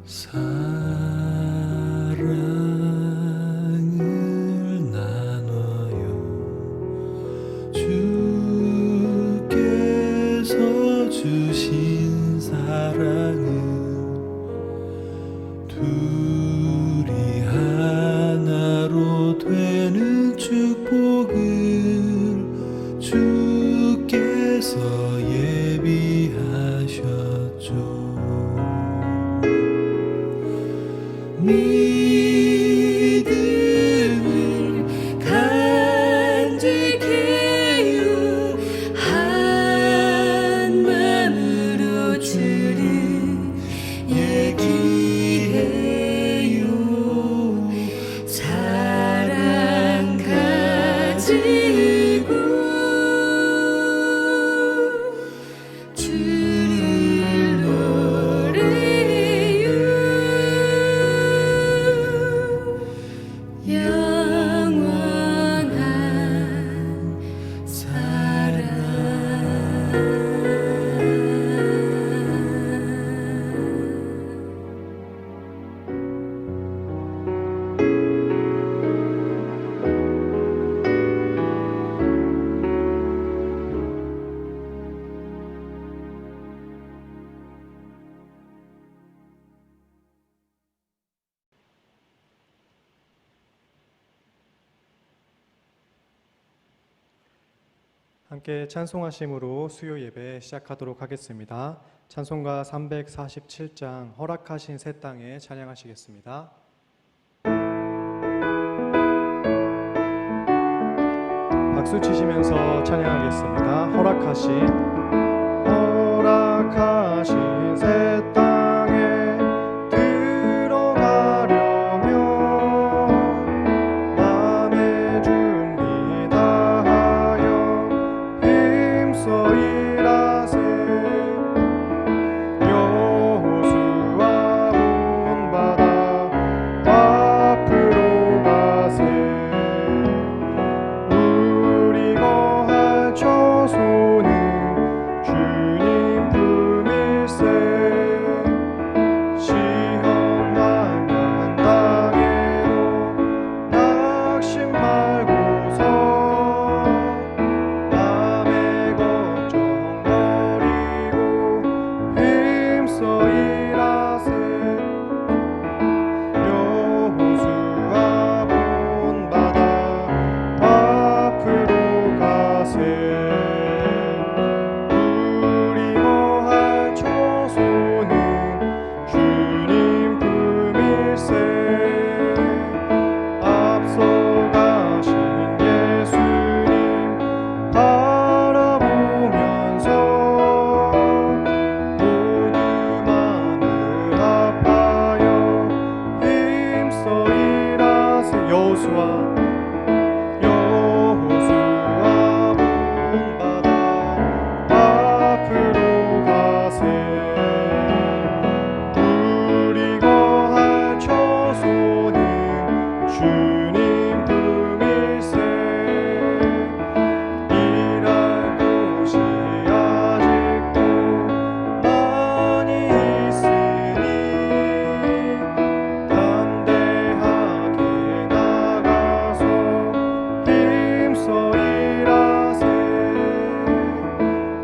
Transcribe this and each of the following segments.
사랑을 나눠요. 주께서 주신 사랑은 둘이 하나로 되는 축복을 주께서 예비하셨죠. 믿음을 간직해요. 한 마음으로 주를 얘기해요. 사랑 가지고 주를 노래요. 영원한 사랑. 함께 찬송하심으로 수요 예배 시작하도록 하겠습니다. 찬송가 347장 허락하신 새 땅에 찬양하시겠습니다. 박수 치시면서 찬양하겠습니다. 허락하신 새 땅에 들어가려면 마음의 준비 다하여 힘써 일하세. 여호수아 온 바다 앞으로 가세. 우리 거할 처소는 주님 품일세. 시험 만난 땅에도 낙심 말고서 맘의 걱정 버리고 힘써 일하세. 여호수아 본 바다 앞으로 가세. 우리 거할 처소는 주님 품일세. 앞서가신 예수님 바라보면서 모두 마음을 합하여 힘써 일하세. 여호수아 본 바다 앞으로 가세. 우리 거할 처소는 주님 품일세. 일할 곳이 아직도 많이 있으니 담대하게 나가서 힘써 일하세.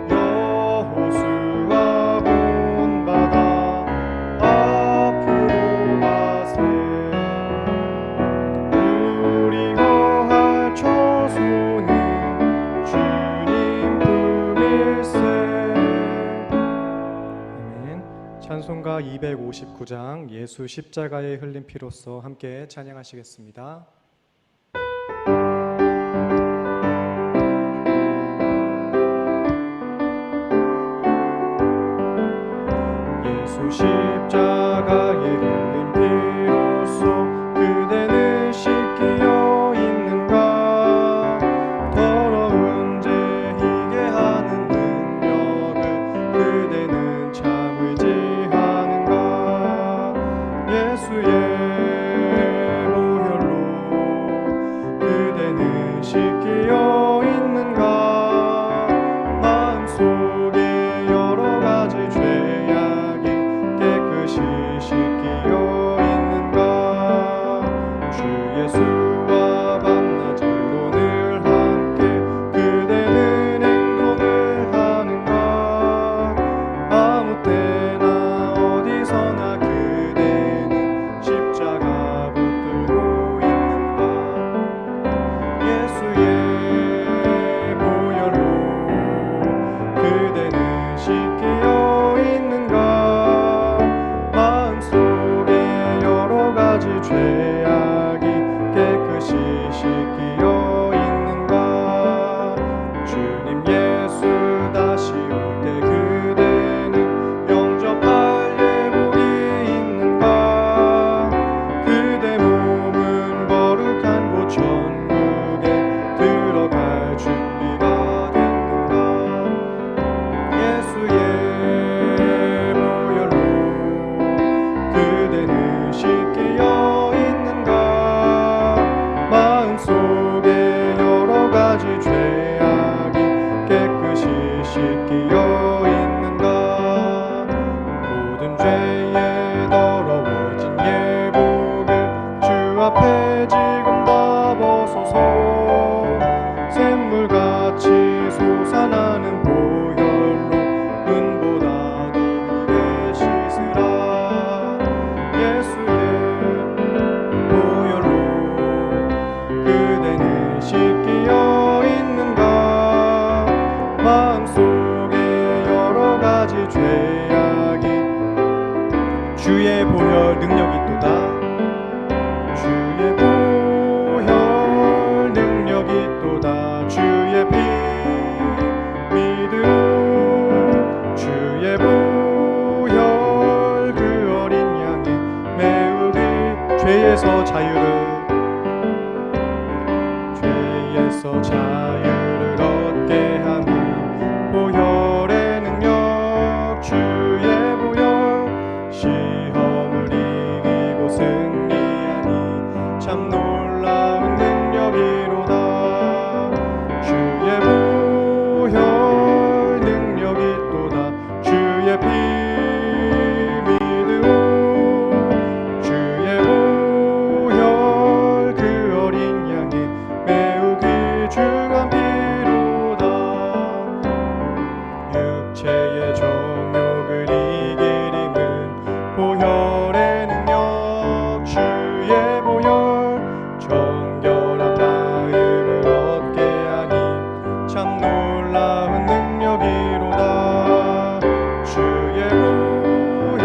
여호수아 본 바다 앞으로 가세. 우리 거할 처소는 주님 품일세. 아멘. 찬송가 259장 예수 십자가에 흘린 피로써 함께 찬양하시겠습니다. 예수 십자가에 흘린 피로써 그대는 씻기어 있는가. 더러운 죄 희게 하는 능력을 그대는 참을지 하는가. 예수의 보혈로 그대는 씻기어 있는가. 마음속에 여러 가지 죄악이 깨끗이 씻기 죄에 더러워진 예복을 주 앞에 지금 다 벗어서 샘물같이 솟아나는 보혈로 눈보다 더하게 씻으라. 예수의 보혈로 그대는 씻기어 있는가. 마음속에 여러 가지 죄악이 주의 보혈 능력이 있도다. 주의 보혈 능력이 있도다. 주의 피 믿으오. 주의 보혈 그 어린 양이 메우리. 죄에서 자유를 얻게 하는 보혈의 능력. 주의 보혈 시험을 이기고 승리하니 참 놀라운 능력이로다. 주의 보혈 능력이 있도다. 주의 피 믿으오. 주의 보혈 그 어린 양이 매우 귀중한 피로다. 육체의 정욕을 이기림은 보혈의 능력. 주의 보혈 정결한 마음을 얻게 하니 참 놀라운 능력이로다. 주의 보혈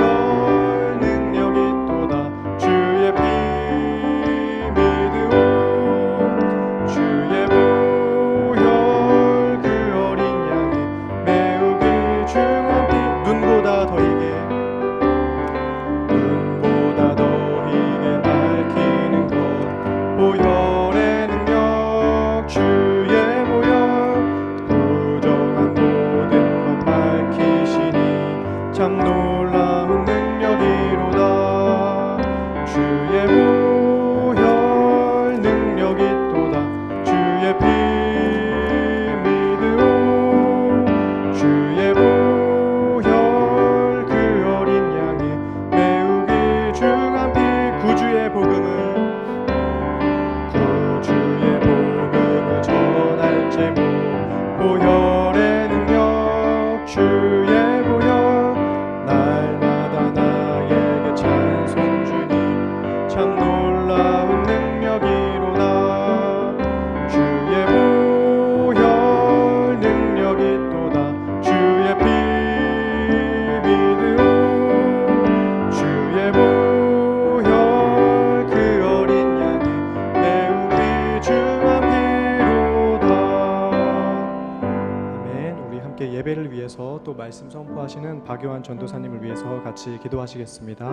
능력이 있도다. 주의 피 믿으오. 주의 보혈 그 어린 양이 매우 귀중한 피 눈보다 더 이게 밝히는 것. 보혈의 능력. 주의 보혈 부정한 모든 것 밝히시니 참 놀라운 능력이로다. 주의 보혈 능력이 있도다. 주의 피 믿으오. 주의 보혈 그 어린 양이 매우 귀중한 피 구주의 복음을 전할 제목. 보혈의 능력. 주의 보혈 날마다 나에게 찬송 주니 참 놀라운 능력이로다. 주의 보혈 능력이 있도다. 주의 피 믿으오. 주의 보혈 그 어린 양이 매우 귀중한 피로다. 아멘. 우리 함께 예배를 위해서 또 말씀 선포하시는 박요한 전도사님을 위해서 같이 기도하시겠습니다.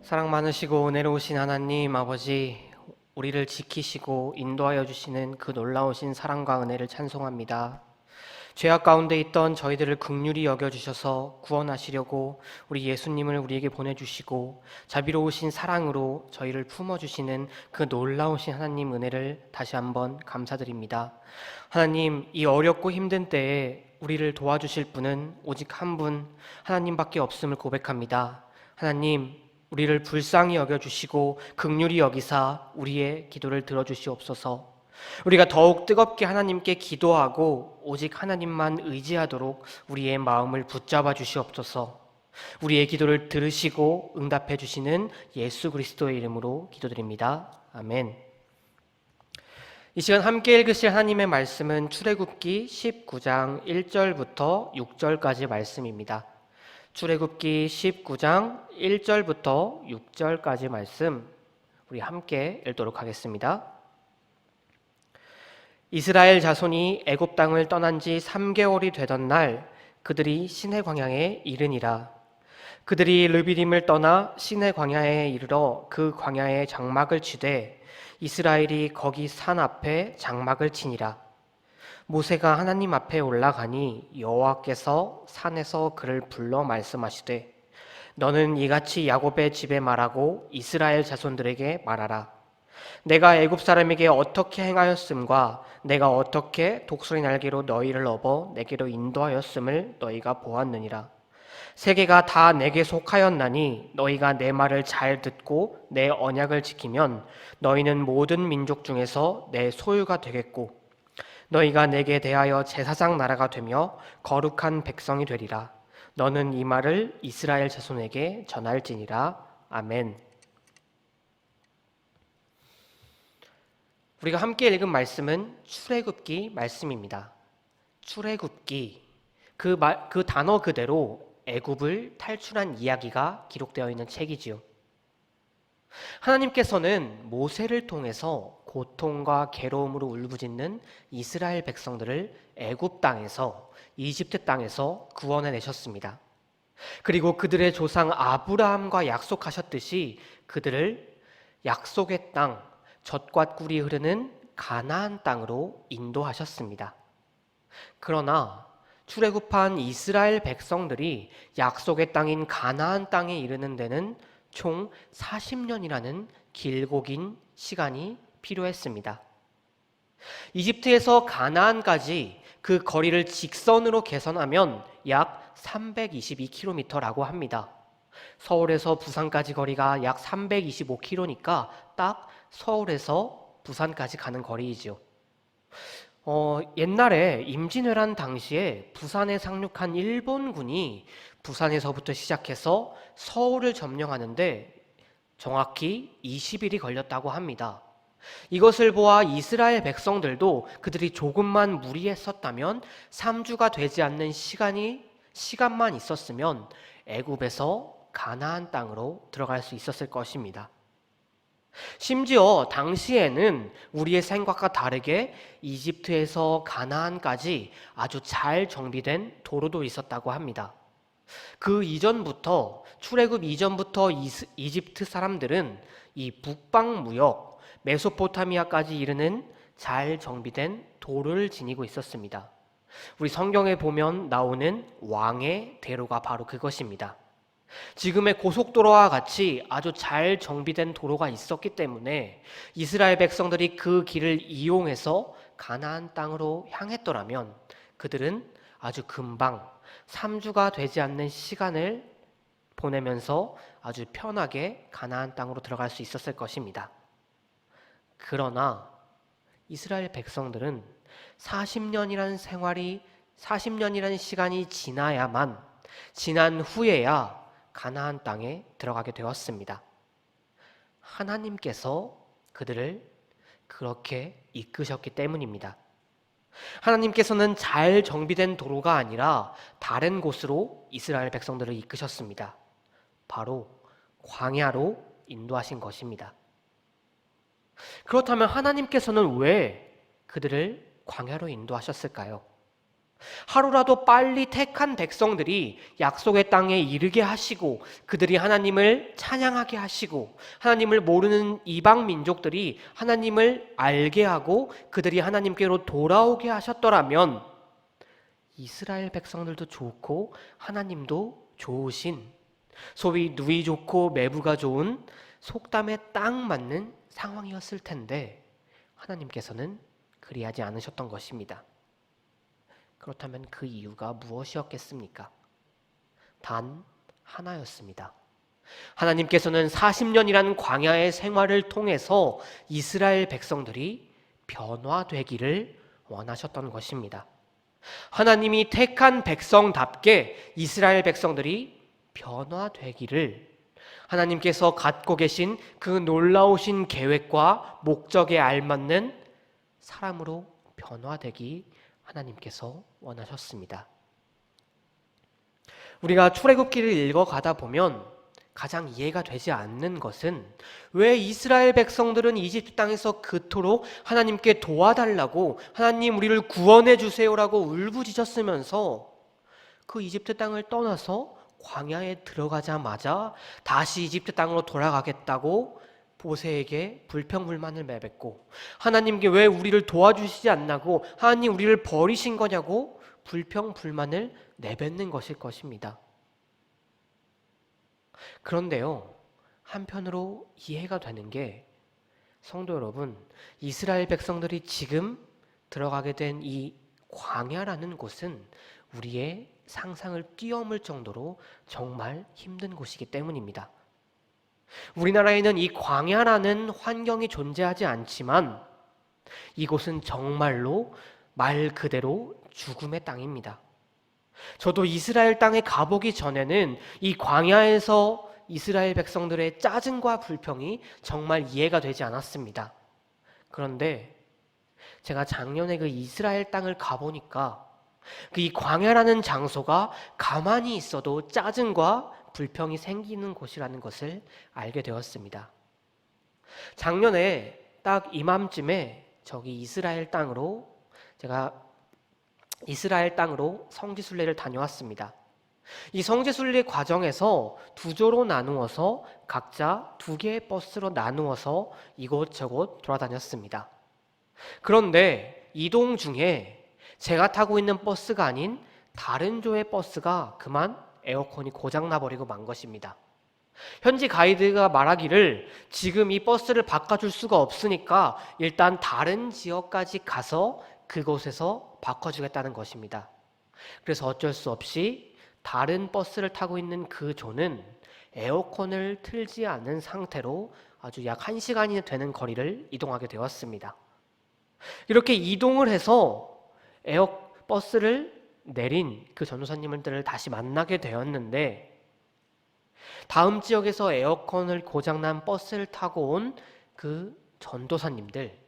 사랑 많으시고 은혜로우신 하나님 아버지, 우리를 지키시고 인도하여 주시는 그 놀라우신 사랑과 은혜를 찬송합니다. 죄악 가운데 있던 저희들을 긍휼히 여겨주셔서 구원하시려고 우리 예수님을 우리에게 보내주시고 자비로우신 사랑으로 저희를 품어주시는 그 놀라우신 하나님 은혜를 다시 한번 감사드립니다. 하나님, 이 어렵고 힘든 때에 우리를 도와주실 분은 오직 한 분, 하나님밖에 없음을 고백합니다. 하나님, 우리를 불쌍히 여겨주시고 긍휼히 여기사 우리의 기도를 들어주시옵소서. 우리가 더욱 뜨겁게 하나님께 기도하고 오직 하나님만 의지하도록 우리의 마음을 붙잡아 주시옵소서. 우리의 기도를 들으시고 응답해 주시는 예수 그리스도의 이름으로 기도드립니다. 아멘. 이 시간 함께 읽으실 하나님의 말씀은 출애굽기 19장 1절부터 6절까지 말씀입니다. 출애굽기 19장 1절부터 6절까지 말씀 우리 함께 읽도록 하겠습니다. 이스라엘 자손이 애굽 땅을 떠난 지 3개월이 되던 날 그들이 시내 광야에 이르니라. 그들이 르비딤을 떠나 시내 광야에 이르러 그 광야에 장막을 치되 이스라엘이 거기 산 앞에 장막을 치니라. 모세가 하나님 앞에 올라가니 여호와께서 산에서 그를 불러 말씀하시되 너는 이같이 야곱의 집에 말하고 이스라엘 자손들에게 말하라. 내가 애굽 사람에게 어떻게 행하였음과 내가 어떻게 독수리 날개로 너희를 업어 내게로 인도하였음을 너희가 보았느니라. 세계가 다 내게 속하였나니 너희가 내 말을 잘 듣고 내 언약을 지키면 너희는 모든 민족 중에서 내 소유가 되겠고 너희가 내게 대하여 제사장 나라가 되며 거룩한 백성이 되리라. 너는 이 말을 이스라엘 자손에게 전할지니라. 아멘. 우리가 함께 읽은 말씀은 출애굽기 말씀입니다. 출애굽기, 그 단어 그대로 애굽을 탈출한 이야기가 기록되어 있는 책이지요. 하나님께서는 모세를 통해서 고통과 괴로움으로 울부짖는 이스라엘 백성들을 애굽 땅에서, 이집트 땅에서 구원해 내셨습니다. 그리고 그들의 조상 아브라함과 약속하셨듯이 그들을 약속의 땅, 젖과 꿀이 흐르는 가나안 땅으로 인도하셨습니다. 그러나 출애굽한 이스라엘 백성들이 약속의 땅인 가나안 땅에 이르는 데는 총 40년이라는 길고 긴 시간이 필요했습니다. 이집트에서 가나안까지 그 거리를 직선으로 계산하면 약 322km라고 합니다. 서울에서 부산까지 거리가 약 325km니까 딱 서울에서 부산까지 가는 거리이죠. 옛날에 임진왜란 당시에 부산에 상륙한 일본군이 부산에서부터 시작해서 서울을 점령하는데 정확히 20일이 걸렸다고 합니다. 이것을 보아 이스라엘 백성들도 그들이 조금만 무리했었다면 3주가 되지 않는 시간만 있었으면 애굽에서 가나안 땅으로 들어갈 수 있었을 것입니다. 심지어 당시에는 우리의 생각과 다르게 이집트에서 가나안까지 아주 잘 정비된 도로도 있었다고 합니다. 그 이전부터, 출애굽 이전부터 이집트 사람들은 이 북방 무역, 메소포타미아까지 이르는 잘 정비된 도로를 지니고 있었습니다. 우리 성경에 보면 나오는 왕의 대로가 바로 그것입니다. 지금의 고속도로와 같이 아주 잘 정비된 도로가 있었기 때문에 이스라엘 백성들이 그 길을 이용해서 가나안 땅으로 향했더라면 그들은 아주 금방 3주가 되지 않는 시간을 보내면서 아주 편하게 가나안 땅으로 들어갈 수 있었을 것입니다. 그러나 이스라엘 백성들은 40년이라는 시간이 지난 후에야 가나안 땅에 들어가게 되었습니다. 하나님께서 그들을 그렇게 이끄셨기 때문입니다. 하나님께서는 잘 정비된 도로가 아니라 다른 곳으로 이스라엘 백성들을 이끄셨습니다. 바로 광야로 인도하신 것입니다. 그렇다면 하나님께서는 왜 그들을 광야로 인도하셨을까요? 하루라도 빨리 택한 백성들이 약속의 땅에 이르게 하시고 그들이 하나님을 찬양하게 하시고 하나님을 모르는 이방 민족들이 하나님을 알게 하고 그들이 하나님께로 돌아오게 하셨더라면 이스라엘 백성들도 좋고 하나님도 좋으신, 소위 누이 좋고 매부가 좋은 속담에 딱 맞는 상황이었을 텐데 하나님께서는 그리하지 않으셨던 것입니다. 그렇다면 그 이유가 무엇이었겠습니까? 단 하나였습니다. 하나님께서는 40년이라는 광야의 생활을 통해서 이스라엘 백성들이 변화되기를 원하셨던 것입니다. 하나님이 택한 백성답게 이스라엘 백성들이 변화되기를 하나님께서 갖고 계신 그 놀라우신 계획과 목적에 알맞는 사람으로 변화되기 하나님께서 원하셨습니다. 우리가 출애굽기를 읽어가다 보면 가장 이해가 되지 않는 것은 왜 이스라엘 백성들은 이집트 땅에서 그토록 하나님께 도와달라고 하나님 우리를 구원해 주세요라고 울부짖었으면서 그 이집트 땅을 떠나서 광야에 들어가자마자 다시 이집트 땅으로 돌아가겠다고 모세에게 불평불만을 내뱉고, 하나님께 왜 우리를 도와주시지 않냐고, 하나님 우리를 버리신 거냐고 불평불만을 내뱉는 것일 것입니다. 그런데요, 한편으로 이해가 되는 게, 성도 여러분, 이스라엘 백성들이 지금 들어가게 된 이 광야라는 곳은 우리의 상상을 뛰어넘을 정도로 정말 힘든 곳이기 때문입니다. 우리나라에는 이 광야라는 환경이 존재하지 않지만 이곳은 정말로 말 그대로 죽음의 땅입니다. 저도 이스라엘 땅에 가보기 전에는 이 광야에서 이스라엘 백성들의 짜증과 불평이 정말 이해가 되지 않았습니다. 그런데 제가 작년에 그 이스라엘 땅을 가보니까 그 이 광야라는 장소가 가만히 있어도 짜증과 불평이 생기는 곳이라는 것을 알게 되었습니다. 작년에 딱 이맘쯤에 제가 이스라엘 땅으로 성지순례를 다녀왔습니다. 이 성지순례 과정에서 두 조로 나누어서 각자 두 개의 버스로 나누어서 이곳저곳 돌아다녔습니다. 그런데 이동 중에 제가 타고 있는 버스가 아닌 다른 조의 버스가 그만 에어컨이 고장나버리고 만 것입니다. 현지 가이드가 말하기를 지금 이 버스를 바꿔줄 수가 없으니까 일단 다른 지역까지 가서 그곳에서 바꿔주겠다는 것입니다. 그래서 어쩔 수 없이 다른 버스를 타고 있는 그 조는 에어컨을 틀지 않은 상태로 아주 약 1시간이 되는 거리를 이동하게 되었습니다. 이렇게 이동을 해서 버스를 내린 그 전도사님들을 다시 만나게 되었는데, 다음 지역에서 에어컨을 고장난 버스를 타고 온 그 전도사님들,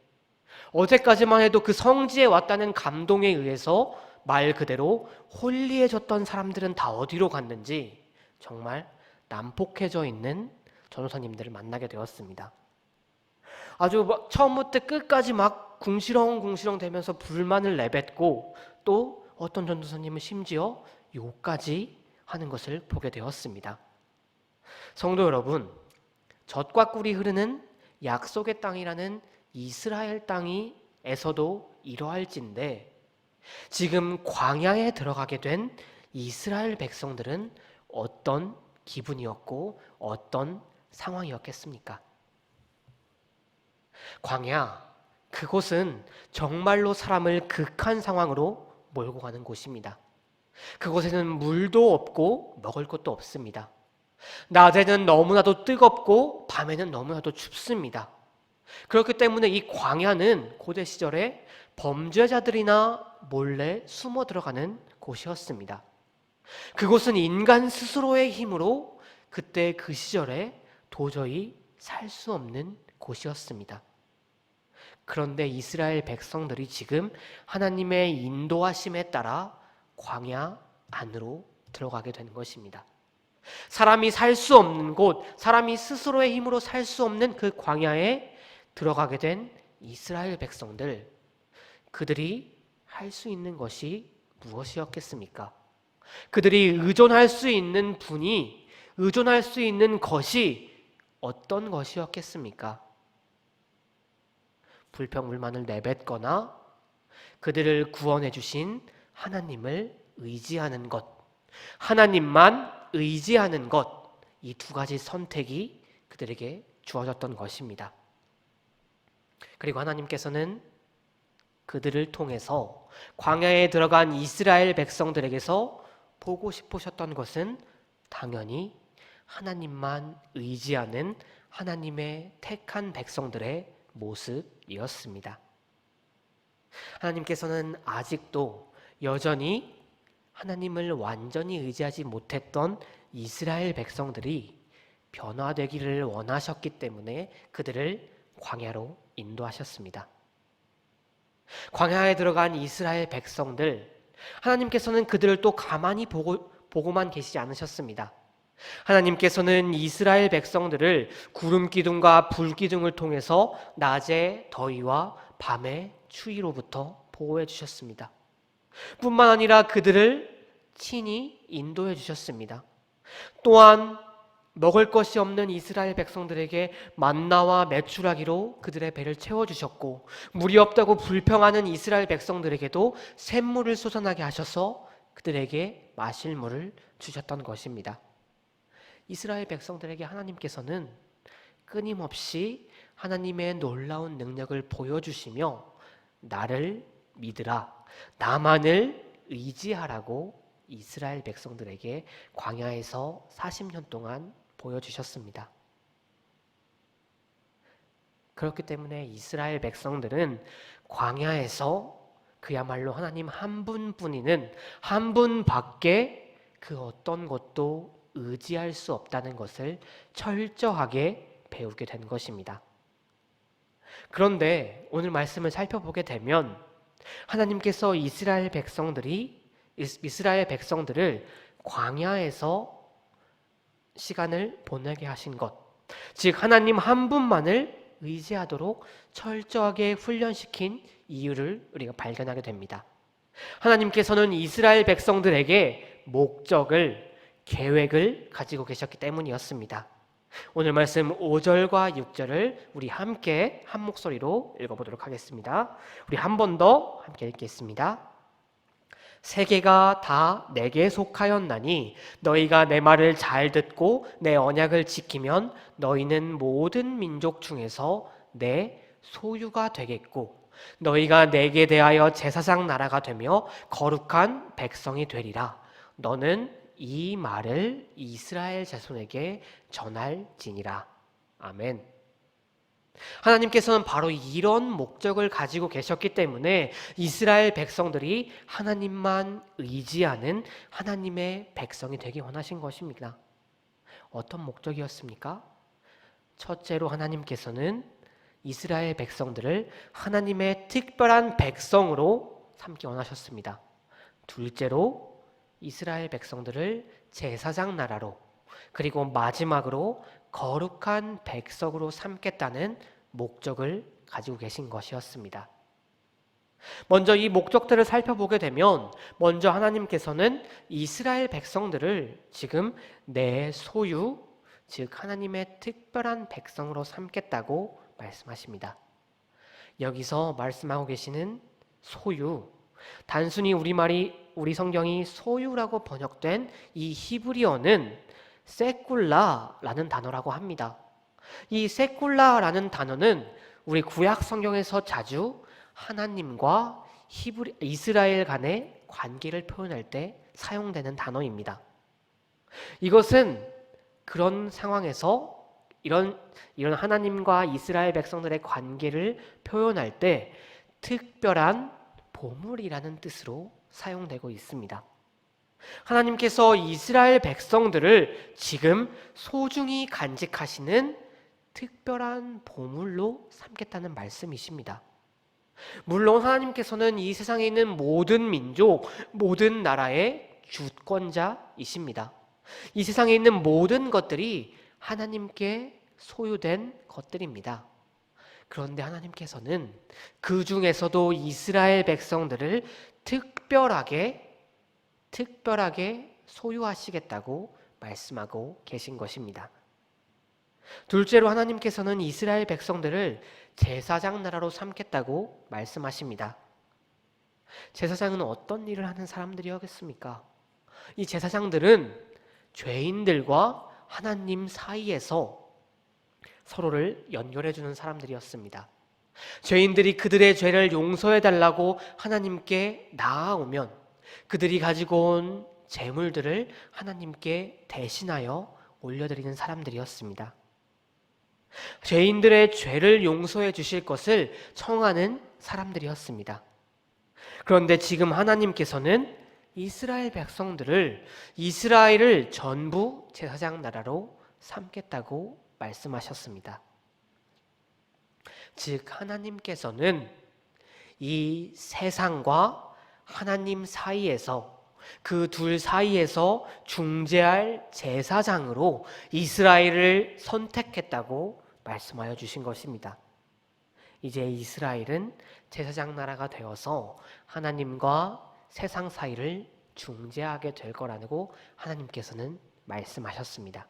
어제까지만 해도 그 성지에 왔다는 감동에 의해서 말 그대로 홀리해졌던 사람들은 다 어디로 갔는지 정말 난폭해져 있는 전도사님들을 만나게 되었습니다. 아주 처음부터 끝까지 막 궁시렁궁시렁 대면서 불만을 내뱉고, 또 어떤 전도사님은 심지어 욕까지 하는 것을 보게 되었습니다. 성도 여러분, 젖과 꿀이 흐르는 약속의 땅이라는 이스라엘 땅에서도 이러할진데, 지금 광야에 들어가게 된 이스라엘 백성들은 어떤 기분이었고 어떤 상황이었겠습니까? 광야, 그곳은 정말로 사람을 극한 상황으로 몰고 가는 곳입니다. 그곳에는 물도 없고 먹을 것도 없습니다. 낮에는 너무나도 뜨겁고 밤에는 너무나도 춥습니다. 그렇기 때문에 이 광야는 고대 시절에 범죄자들이나 몰래 숨어 들어가는 곳이었습니다. 그곳은 인간 스스로의 힘으로 그때 그 시절에 도저히 살 수 없는 곳이었습니다. 그런데 이스라엘 백성들이 지금 하나님의 인도하심에 따라 광야 안으로 들어가게 된 것입니다. 사람이 살 수 없는 곳, 사람이 스스로의 힘으로 살 수 없는 그 광야에 들어가게 된 이스라엘 백성들, 그들이 할 수 있는 것이 무엇이었겠습니까? 그들이 의존할 수 있는 분이, 의존할 수 있는 것이 어떤 것이었겠습니까? 불평불만을 내뱉거나 그들을 구원해 주신 하나님을 의지하는 것, 하나님만 의지하는 것, 이 두 가지 선택이 그들에게 주어졌던 것입니다. 그리고 하나님께서는 그들을 통해서 광야에 들어간 이스라엘 백성들에게서 보고 싶으셨던 것은 당연히 하나님만 의지하는 하나님의 택한 백성들의 모습이었습니다. 하나님께서는 아직도 여전히 하나님을 완전히 의지하지 못했던 이스라엘 백성들이 변화되기를 원하셨기 때문에 그들을 광야로 인도하셨습니다. 광야에 들어간 이스라엘 백성들, 하나님께서는 그들을 또 가만히 보고만 계시지 않으셨습니다. 하나님께서는 이스라엘 백성들을 구름 기둥과 불 기둥을 통해서 낮의 더위와 밤의 추위로부터 보호해 주셨습니다. 뿐만 아니라 그들을 친히 인도해 주셨습니다. 또한 먹을 것이 없는 이스라엘 백성들에게 만나와 메추라기로 그들의 배를 채워주셨고, 물이 없다고 불평하는 이스라엘 백성들에게도 샘물을 솟아나게 하셔서 그들에게 마실 물을 주셨던 것입니다. 이스라엘 백성들에게 하나님께서는 끊임없이 하나님의 놀라운 능력을 보여주시며 나를 믿으라, 나만을 의지하라고 이스라엘 백성들에게 광야에서 40년 동안 보여주셨습니다. 그렇기 때문에 이스라엘 백성들은 광야에서 그야말로 하나님 한 분뿐이는, 한 분밖에 그 어떤 것도 의지할 수 없다는 것을 철저하게 배우게 된 것입니다. 그런데 오늘 말씀을 살펴보게 되면 하나님께서 이스라엘 백성들을 광야에서 시간을 보내게 하신 것, 즉 하나님 한 분만을 의지하도록 철저하게 훈련시킨 이유를 우리가 발견하게 됩니다. 하나님께서는 이스라엘 백성들에게 목적을, 계획을 가지고 계셨기 때문이었습니다. 오늘 말씀 5절과 6절을 우리 함께 한 목소리로 읽어보도록 하겠습니다. 우리 한 번 더 함께 읽겠습니다. 세계가 다 내게 속하였나니 너희가 내 말을 잘 듣고 내 언약을 지키면 너희는 모든 민족 중에서 내 소유가 되겠고 너희가 내게 대하여 제사장 나라가 되며 거룩한 백성이 되리라. 너는 이 말을 이스라엘 자손에게 전할지니라. 아멘. 하나님께서는 바로 이런 목적을 가지고 계셨기 때문에 이스라엘 백성들이 하나님만 의지하는 하나님의 백성이 되기 원하신 것입니다. 어떤 목적이었습니까? 첫째로 하나님께서는 이스라엘 백성들을 하나님의 특별한 백성으로 삼기 원하셨습니다. 둘째로 이스라엘 백성들을 제사장 나라로, 그리고 마지막으로 거룩한 백성으로 삼겠다는 목적을 가지고 계신 것이었습니다. 먼저 이 목적들을 살펴보게 되면 먼저 하나님께서는 이스라엘 백성들을 지금 내 소유, 즉 하나님의 특별한 백성으로 삼겠다고 말씀하십니다. 여기서 말씀하고 계시는 소유, 단순히 우리 성경이 소유라고 번역된 이 히브리어는 세꿀라라는 단어라고 합니다. 이 세꿀라라는 단어는 우리 구약 성경에서 자주 하나님과 이스라엘 간의 관계를 표현할 때 사용되는 단어입니다. 이것은 그런 상황에서 이런 하나님과 이스라엘 백성들의 관계를 표현할 때 특별한 보물이라는 뜻으로 사용되고 있습니다. 하나님께서 이스라엘 백성들을 지금 소중히 간직하시는 특별한 보물로 삼겠다는 말씀이십니다. 물론 하나님께서는 이 세상에 있는 모든 민족, 모든 나라의 주권자이십니다. 이 세상에 있는 모든 것들이 하나님께 소유된 것들입니다. 그런데 하나님께서는 그 중에서도 이스라엘 백성들을 특별하게 소유하시겠다고 말씀하고 계신 것입니다. 둘째로 하나님께서는 이스라엘 백성들을 제사장 나라로 삼겠다고 말씀하십니다. 제사장은 어떤 일을 하는 사람들이었겠습니까? 이 제사장들은 죄인들과 하나님 사이에서 서로를 연결해 주는 사람들이었습니다. 죄인들이 그들의 죄를 용서해 달라고 하나님께 나아오면 그들이 가지고 온 재물들을 하나님께 대신하여 올려드리는 사람들이었습니다. 죄인들의 죄를 용서해 주실 것을 청하는 사람들이었습니다. 그런데 지금 하나님께서는 이스라엘 백성들을, 이스라엘을 전부 제사장 나라로 삼겠다고 말씀하셨습니다. 즉 하나님께서는 이 세상과 하나님 사이에서, 그 둘 사이에서 중재할 제사장으로 이스라엘을 선택했다고 말씀하여 주신 것입니다. 이제 이스라엘은 제사장 나라가 되어서 하나님과 세상 사이를 중재하게 될 거라고 하나님께서는 말씀하셨습니다.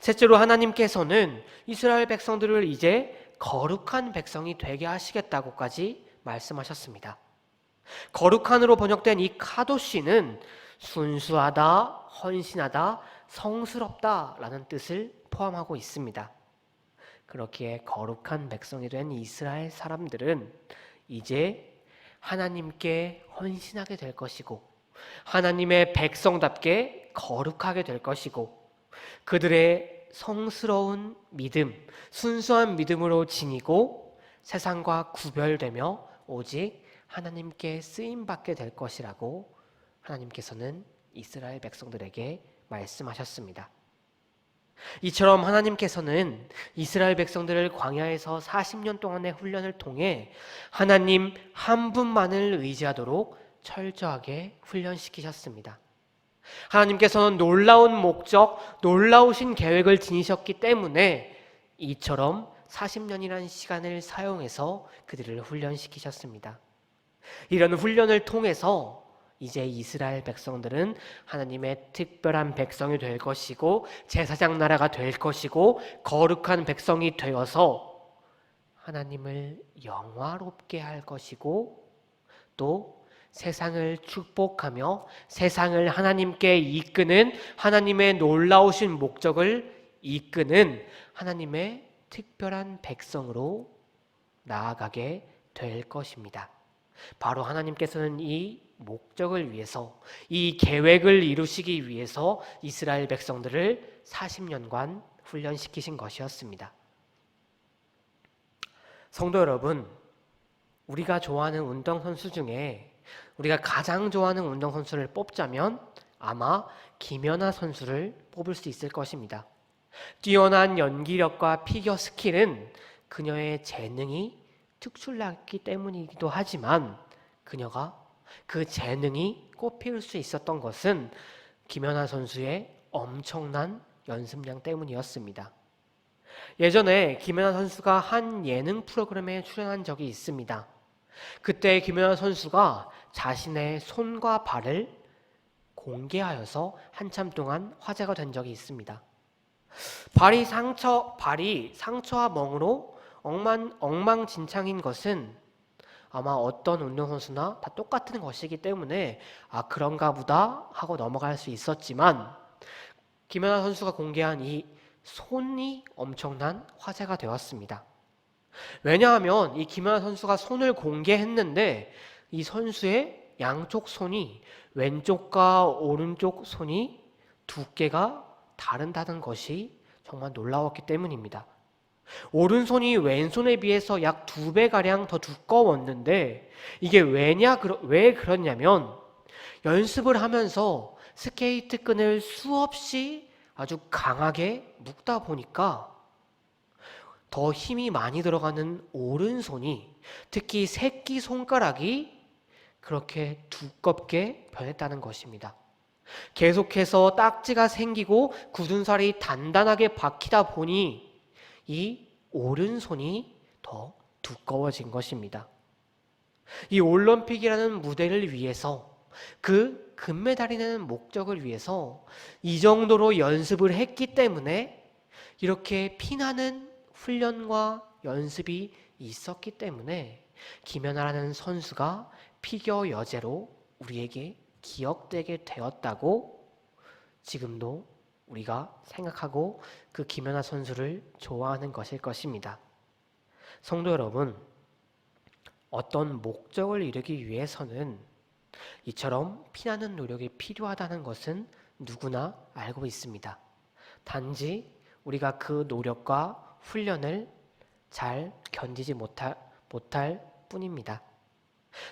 셋째로 하나님께서는 이스라엘 백성들을 이제 거룩한 백성이 되게 하시겠다고까지 말씀하셨습니다. 거룩한으로 번역된 이 카도시는 순수하다, 헌신하다, 성스럽다라는 뜻을 포함하고 있습니다. 그렇기에 거룩한 백성이 된 이스라엘 사람들은 이제 하나님께 헌신하게 될 것이고 하나님의 백성답게 거룩하게 될 것이고 그들의 성스러운 믿음, 순수한 믿음으로 지니고 세상과 구별되며 오직 하나님께 쓰임받게 될 것이라고 하나님께서는 이스라엘 백성들에게 말씀하셨습니다. 이처럼 하나님께서는 이스라엘 백성들을 광야에서 40년 동안의 훈련을 통해 하나님 한 분만을 의지하도록 철저하게 훈련시키셨습니다. 하나님께서는 놀라운 목적, 놀라우신 계획을 지니셨기 때문에 이처럼 40년이라는 시간을 사용해서 그들을 훈련시키셨습니다. 이런 훈련을 통해서 이제 이스라엘 백성들은 하나님의 특별한 백성이 될 것이고 제사장 나라가 될 것이고 거룩한 백성이 되어서 하나님을 영화롭게 할 것이고 또 세상을 축복하며 세상을 하나님께 이끄는 하나님의 놀라우신 목적을 이끄는 하나님의 특별한 백성으로 나아가게 될 것입니다. 바로 하나님께서는 이 목적을 위해서 이 계획을 이루시기 위해서 이스라엘 백성들을 40년간 훈련시키신 것이었습니다. 성도 여러분, 우리가 좋아하는 운동선수 중에 우리가 가장 좋아하는 운동선수를 뽑자면 아마 김연아 선수를 뽑을 수 있을 것입니다. 뛰어난 연기력과 피겨 스킬은 그녀의 재능이 특출났기 때문이기도 하지만 그녀가 그 재능이 꽃피울 수 있었던 것은 김연아 선수의 엄청난 연습량 때문이었습니다. 예전에 김연아 선수가 한 예능 프로그램에 출연한 적이 있습니다. 그때 김연아 선수가 자신의 손과 발을 공개하여서 한참 동안 화제가 된 적이 있습니다. 발이 상처와 멍으로 엉망진창인 것은 아마 어떤 운동선수나 다 똑같은 것이기 때문에 그런가 보다 하고 넘어갈 수 있었지만 김연아 선수가 공개한 이 손이 엄청난 화제가 되었습니다. 왜냐하면 이 김연아 선수가 손을 공개했는데 이 선수의 양쪽 손이 왼쪽과 오른쪽 손이 두께가 다른다는 것이 정말 놀라웠기 때문입니다. 오른손이 왼손에 비해서 약 2배가량 더 두꺼웠는데 이게 왜 그렇냐면 연습을 하면서 스케이트 끈을 수없이 아주 강하게 묶다 보니까 더 힘이 많이 들어가는 오른손이 특히 새끼손가락이 그렇게 두껍게 변했다는 것입니다. 계속해서 딱지가 생기고 굳은 살이 단단하게 박히다 보니 이 오른손이 더 두꺼워진 것입니다. 이 올림픽이라는 무대를 위해서 그 금메달이라는 목적을 위해서 이 정도로 연습을 했기 때문에 이렇게 피나는 훈련과 연습이 있었기 때문에 김연아라는 선수가 피겨 여제로 우리에게 기억되게 되었다고 지금도 우리가 생각하고 그 김연아 선수를 좋아하는 것일 것입니다. 성도 여러분, 어떤 목적을 이루기 위해서는 이처럼 피나는 노력이 필요하다는 것은 누구나 알고 있습니다. 단지 우리가 그 노력과 훈련을 잘 견디지 못할 뿐입니다.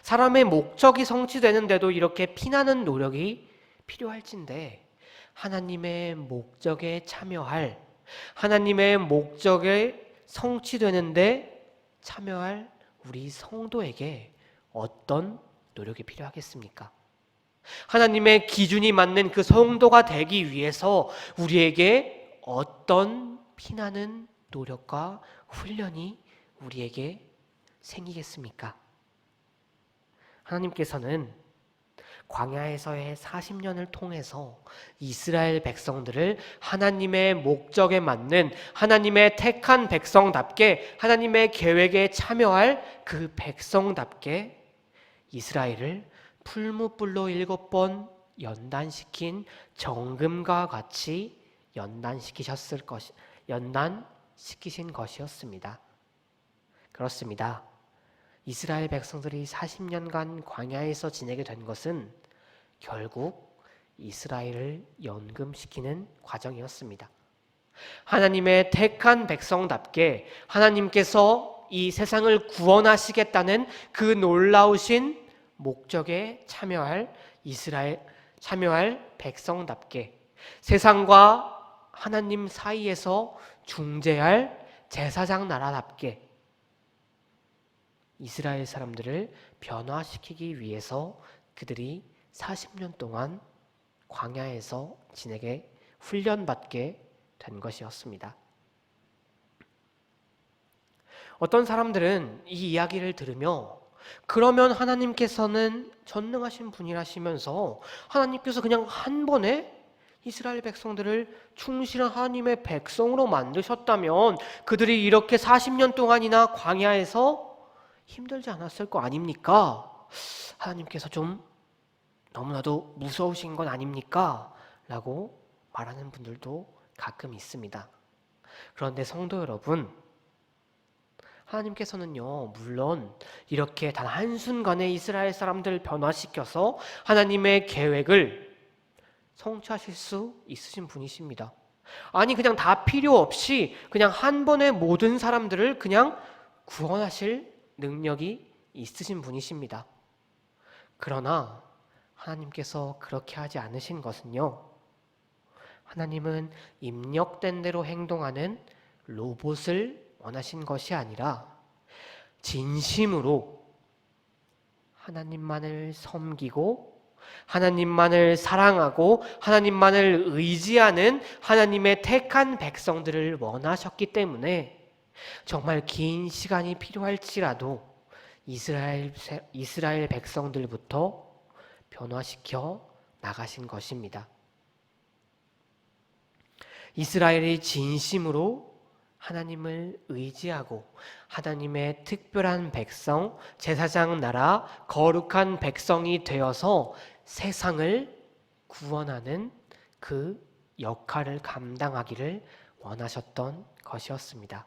사람의 목적이 성취되는데도 이렇게 피나는 노력이 필요할진데 하나님의 목적에 참여할, 하나님의 목적에 성취되는데 참여할 우리 성도에게 어떤 노력이 필요하겠습니까? 하나님의 기준이 맞는 그 성도가 되기 위해서 우리에게 어떤 피나는 노력과 훈련이 우리에게 생기겠습니까? 하나님께서는 광야에서의 40년을 통해서 이스라엘 백성들을 하나님의 목적에 맞는 하나님의 택한 백성답게 하나님의 계획에 참여할 그 백성답게 이스라엘을 풀무불로 7번 연단시킨 정금과 같이 연단시키신 것이었습니다. 그렇습니다. 이스라엘 백성들이 40년간 광야에서 지내게 된 것은 결국 이스라엘을 연금시키는 과정이었습니다. 하나님의 택한 백성답게 하나님께서 이 세상을 구원하시겠다는 그 놀라우신 목적에 참여할 백성답게 세상과 하나님 사이에서 중재할 제사장 나라답게 이스라엘 사람들을 변화시키기 위해서 그들이 40년 동안 광야에서 지내게 훈련받게 된 것이었습니다. 어떤 사람들은 이 이야기를 들으며 그러면 하나님께서는 전능하신 분이라시면서 하나님께서 그냥 한 번에 이스라엘 백성들을 충실한 하나님의 백성으로 만드셨다면 그들이 이렇게 40년 동안이나 광야에서 힘들지 않았을 거 아닙니까? 하나님께서 좀 너무나도 무서우신 건 아닙니까? 라고 말하는 분들도 가끔 있습니다. 그런데 성도 여러분, 하나님께서는요, 물론 이렇게 단 한순간에 이스라엘 사람들을 변화시켜서 하나님의 계획을 성취하실 수 있으신 분이십니다. 아니, 그냥 다 필요 없이 그냥 한 번에 모든 사람들을 그냥 구원하실 능력이 있으신 분이십니다. 그러나 하나님께서 그렇게 하지 않으신 것은요, 하나님은 입력된 대로 행동하는 로봇을 원하신 것이 아니라 진심으로 하나님만을 섬기고 하나님만을 사랑하고 하나님만을 의지하는 하나님의 택한 백성들을 원하셨기 때문에 정말 긴 시간이 필요할지라도 이스라엘 백성들부터 변화시켜 나가신 것입니다. 이스라엘이 진심으로 하나님을 의지하고 하나님의 특별한 백성, 제사장 나라, 거룩한 백성이 되어서 세상을 구원하는 그 역할을 감당하기를 원하셨던 것이었습니다.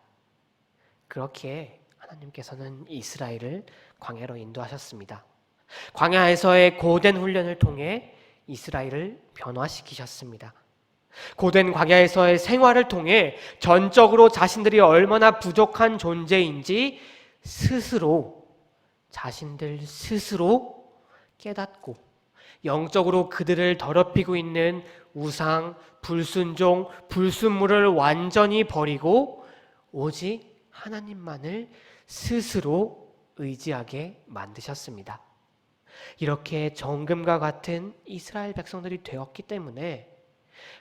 그렇기에 하나님께서는 이스라엘을 광야로 인도하셨습니다. 광야에서의 고된 훈련을 통해 이스라엘을 변화시키셨습니다. 고된 광야에서의 생활을 통해 전적으로 자신들이 얼마나 부족한 존재인지 자신들 스스로 깨닫고 영적으로 그들을 더럽히고 있는 우상, 불순종, 불순물을 완전히 버리고 오직 하나님만을 스스로 의지하게 만드셨습니다. 이렇게 정금과 같은 이스라엘 백성들이 되었기 때문에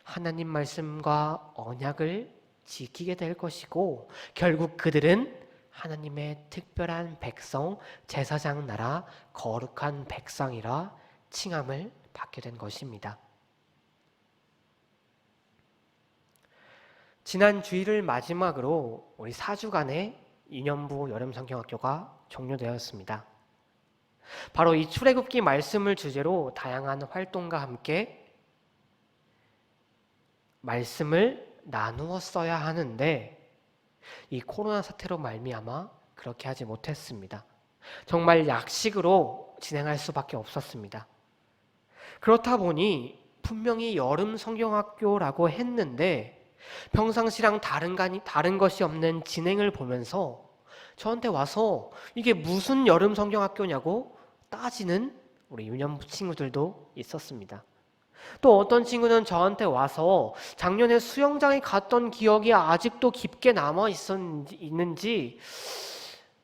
하나님 말씀과 언약을 지키게 될 것이고 결국 그들은 하나님의 특별한 백성, 제사장 나라, 거룩한 백성이라 칭함을 받게 된 것입니다. 지난 주일을 마지막으로 우리 4주간의 유년부 여름성경학교가 종료되었습니다. 바로 이 출애굽기 말씀을 주제로 다양한 활동과 함께 말씀을 나누었어야 하는데 이 코로나 사태로 말미암아 그렇게 하지 못했습니다. 정말 약식으로 진행할 수밖에 없었습니다. 그렇다 보니 분명히 여름 성경학교라고 했는데 평상시랑 다른 것이 없는 진행을 보면서 저한테 와서 이게 무슨 여름 성경학교냐고 따지는 우리 유년부 친구들도 있었습니다. 또 어떤 친구는 저한테 와서 작년에 수영장에 갔던 기억이 아직도 깊게 남아 있는지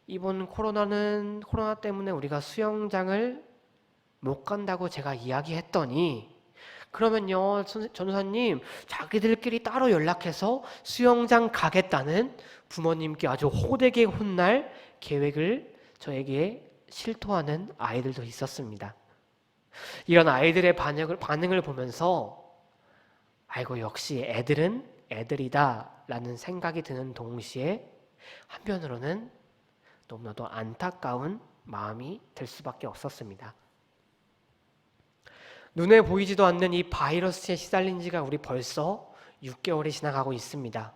이번 코로나 때문에 우리가 수영장을 못 간다고 제가 이야기했더니 그러면요 전도사님 자기들끼리 따로 연락해서 수영장 가겠다는 부모님께 아주 호되게 혼날 계획을 저에게 실토하는 아이들도 있었습니다. 이런 아이들의 반응을 보면서 아이고 역시 애들은 애들이다 라는 생각이 드는 동시에 한편으로는 너무나도 안타까운 마음이 들 수밖에 없었습니다. 눈에 보이지도 않는 이 바이러스에 시달린 지가 우리 벌써 6개월이 지나가고 있습니다.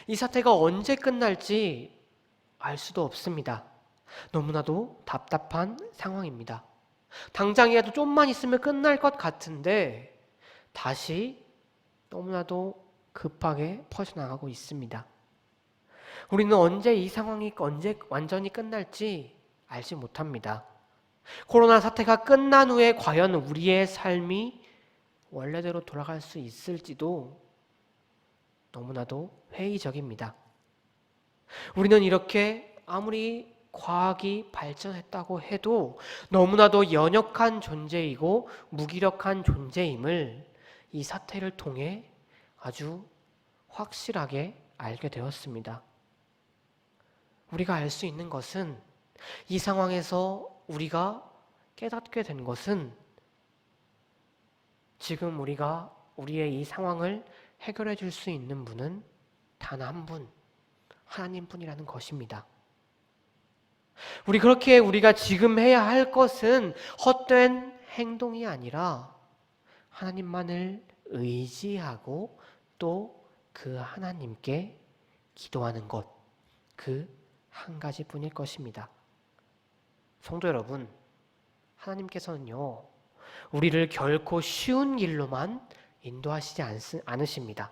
이 사태가 언제 끝날지 알 수도 없습니다. 너무나도 답답한 상황입니다. 당장이라도 좀만 있으면 끝날 것 같은데 다시 너무나도 급하게 퍼져나가고 있습니다. 우리는 언제 이 상황이 언제 완전히 끝날지 알지 못합니다. 코로나 사태가 끝난 후에 과연 우리의 삶이 원래대로 돌아갈 수 있을지도 너무나도 회의적입니다. 우리는 이렇게 아무리 과학이 발전했다고 해도 너무나도 연약한 존재이고 무기력한 존재임을 이 사태를 통해 아주 확실하게 알게 되었습니다. 우리가 알 수 있는 것은 이 상황에서 우리가 깨닫게 된 것은 지금 우리가 우리의 이 상황을 해결해 줄 수 있는 분은 단 한 분, 하나님뿐이라는 것입니다. 우리가 지금 해야 할 것은 헛된 행동이 아니라 하나님만을 의지하고 또 그 하나님께 기도하는 것, 그 한 가지뿐일 것입니다. 성도 여러분, 하나님께서는요, 우리를 결코 쉬운 길로만 인도하시지 않으십니다.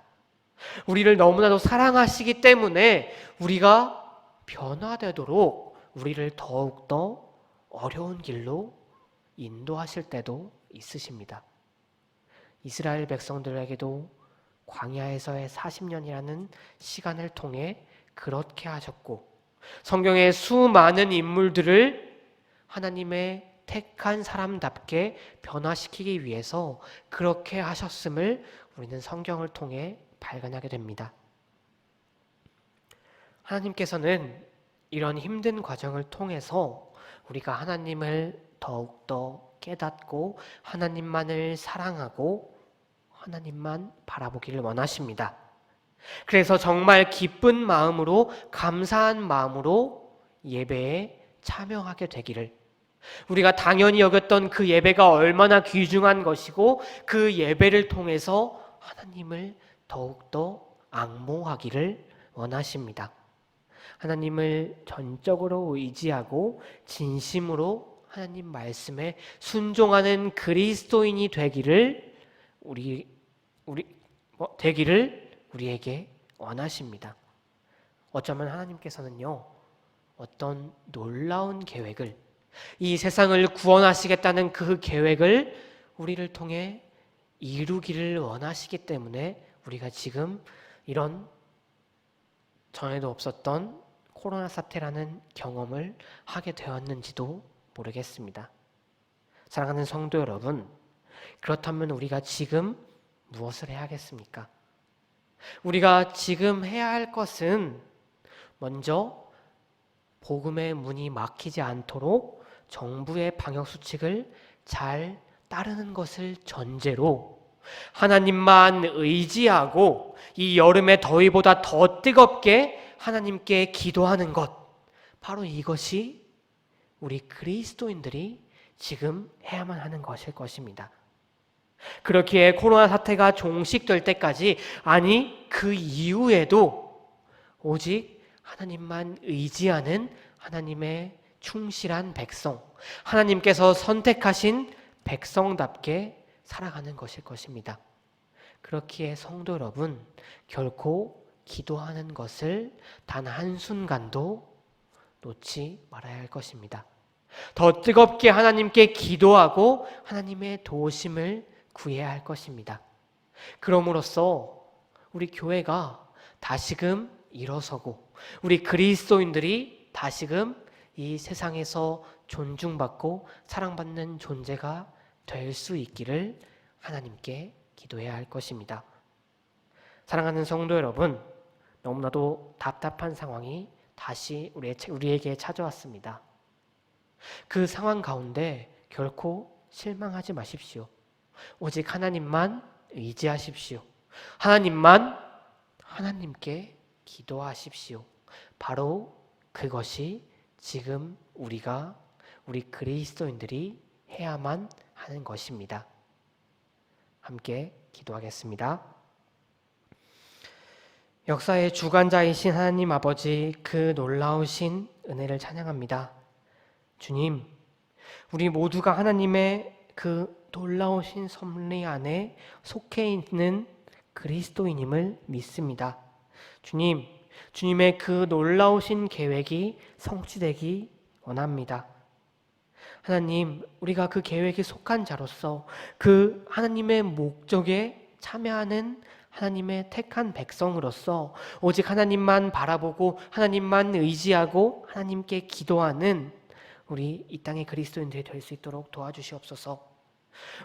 우리를 너무나도 사랑하시기 때문에 우리가 변화되도록 우리를 더욱더 어려운 길로 인도하실 때도 있으십니다. 이스라엘 백성들에게도 광야에서의 40년이라는 시간을 통해 그렇게 하셨고, 성경의 수많은 인물들을 하나님의 택한 사람답게 변화시키기 위해서 그렇게 하셨음을 우리는 성경을 통해 발견하게 됩니다. 하나님께서는 이런 힘든 과정을 통해서 우리가 하나님을 더욱더 깨닫고 하나님만을 사랑하고 하나님만 바라보기를 원하십니다. 그래서 정말 기쁜 마음으로, 감사한 마음으로 예배에 참여하게 되기를, 우리가 당연히 여겼던 그 예배가 얼마나 귀중한 것이고 그 예배를 통해서 하나님을 더욱더 앙모하기를 원하십니다. 하나님을 전적으로 의지하고 진심으로 하나님 말씀에 순종하는 그리스도인이 되기를 우리에게 원하십니다. 어쩌면 하나님께서는요, 어떤 놀라운 계획을, 이 세상을 구원하시겠다는 그 계획을 우리를 통해 이루기를 원하시기 때문에 우리가 지금 이런 전에도 없었던 코로나 사태라는 경험을 하게 되었는지도 모르겠습니다. 사랑하는 성도 여러분, 그렇다면 우리가 지금 무엇을 해야겠습니까? 우리가 지금 해야 할 것은 먼저 복음의 문이 막히지 않도록 정부의 방역수칙을 잘 따르는 것을 전제로 하나님만 의지하고 이 여름의 더위보다 더 뜨겁게 하나님께 기도하는 것, 바로 이것이 우리 그리스도인들이 지금 해야만 하는 것일 것입니다. 그렇기에 코로나 사태가 종식될 때까지, 아니 그 이후에도 오직 하나님만 의지하는 하나님의 충실한 백성, 하나님께서 선택하신 백성답게 살아가는 것일 것입니다. 그렇기에 성도 여러분, 결코 기도하는 것을 단 한순간도 놓지 말아야 할 것입니다. 더 뜨겁게 하나님께 기도하고 하나님의 도우심을 구해야 할 것입니다. 그럼으로써 우리 교회가 다시금 일어서고 우리 그리스도인들이 다시금 이 세상에서 존중받고 사랑받는 존재가 될 수 있기를 하나님께 기도해야 할 것입니다. 사랑하는 성도 여러분, 너무나도 답답한 상황이 다시 우리에게 찾아왔습니다. 그 상황 가운데 결코 실망하지 마십시오. 오직 하나님만 의지하십시오. 하나님께 기도하십시오. 바로 그것이 지금 우리 그리스도인들이 해야만 하는 것입니다. 함께 기도하겠습니다. 역사의 주관자이신 하나님 아버지, 그 놀라우신 은혜를 찬양합니다. 주님, 우리 모두가 하나님의 그 놀라우신 섭리 안에 속해 있는 그리스도인임을 믿습니다. 주님, 주님의 그 놀라우신 계획이 성취되기 원합니다. 하나님, 우리가 그 계획에 속한 자로서 그 하나님의 목적에 참여하는 하나님의 택한 백성으로서 오직 하나님만 바라보고 하나님만 의지하고 하나님께 기도하는 우리 이 땅의 그리스도인들이 될 수 있도록 도와주시옵소서.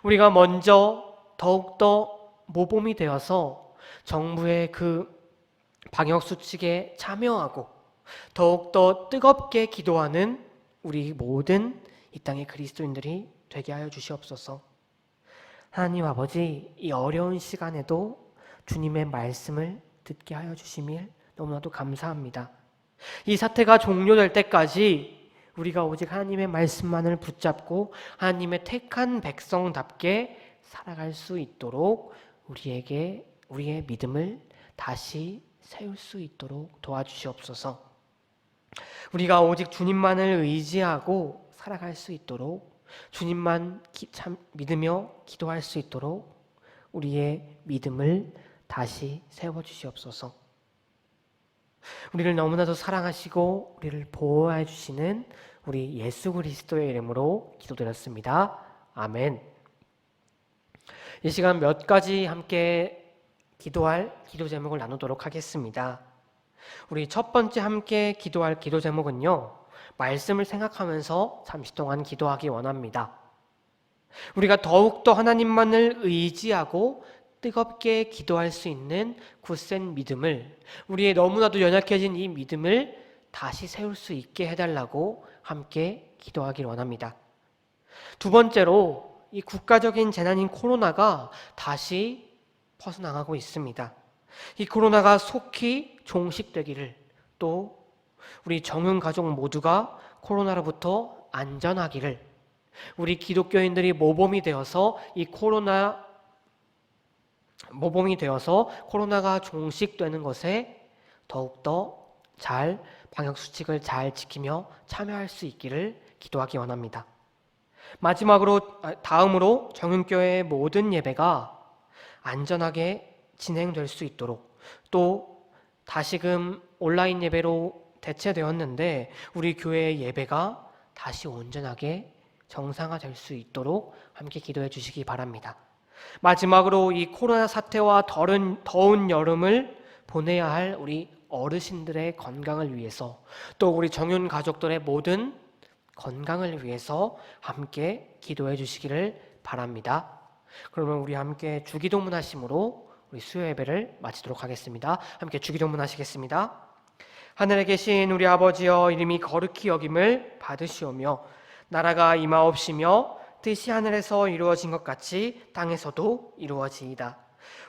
우리가 먼저 더욱더 모범이 되어서 정부의 그 방역수칙에 참여하고 더욱더 뜨겁게 기도하는 우리 모든 이 땅의 그리스도인들이 되게 하여 주시옵소서. 하나님 아버지, 이 어려운 시간에도 주님의 말씀을 듣게 하여 주심을 너무나도 감사합니다. 이 사태가 종료될 때까지 우리가 오직 하나님의 말씀만을 붙잡고 하나님의 택한 백성답게 살아갈 수 있도록 우리의 믿음을 다시 세울 수 있도록 도와주시옵소서. 우리가 오직 주님만을 의지하고 살아갈 수 있도록 주님만 믿으며 기도할 수 있도록 우리의 믿음을 다시 세워주시옵소서. 우리를 너무나도 사랑하시고 우리를 보호해 주시는 우리 예수 그리스도의 이름으로 기도드렸습니다. 아멘. 이 시간 몇 가지 함께 기도할 기도 제목을 나누도록 하겠습니다. 우리 첫 번째 함께 기도할 기도 제목은요, 말씀을 생각하면서 잠시 동안 기도하기 원합니다. 우리가 더욱더 하나님만을 의지하고 뜨겁게 기도할 수 있는 굳센 믿음을, 우리의 너무나도 연약해진 이 믿음을 다시 세울 수 있게 해달라고 함께 기도하길 원합니다. 두 번째로, 이 국가적인 재난인 코로나가 다시 퍼져나가고 있습니다. 이 코로나가 속히 종식되기를, 또 우리 정은 가족 모두가 코로나로부터 안전하기를, 우리 기독교인들이 모범이 되어서 코로나가 종식되는 것에 더욱더 잘 방역수칙을 잘 지키며 참여할 수 있기를 기도하기 원합니다. 다음으로 정은교회의 모든 예배가 안전하게 진행될 수 있도록, 또 다시금 온라인 예배로 대체되었는데 우리 교회의 예배가 다시 온전하게 정상화될 수 있도록 함께 기도해 주시기 바랍니다. 마지막으로 이 코로나 사태와 더운 여름을 보내야 할 우리 어르신들의 건강을 위해서, 또 우리 정윤 가족들의 모든 건강을 위해서 함께 기도해 주시기를 바랍니다. 그러면 우리 함께 주기도문 하심으로 우리 수요 예배를 마치도록 하겠습니다. 함께 주기도문 하시겠습니다. 하늘에 계신 우리 아버지여, 이름이 거룩히 여김을 받으시오며 나라가 임하옵시며 뜻이 하늘에서 이루어진 것 같이 땅에서도 이루어지이다.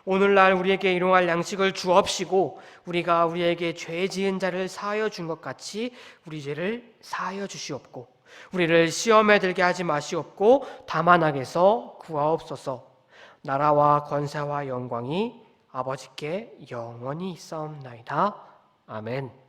오늘날 우리에게 일용할 양식을 주옵시고 우리가 우리에게 죄 지은 자를 사하여 준 것 같이 우리 죄를 사하여 주시옵고 우리를 시험에 들게 하지 마시옵고 다만 악에서 구하옵소서. 나라와 권세와 영광이 아버지께 영원히 있사옵나이다. 아멘.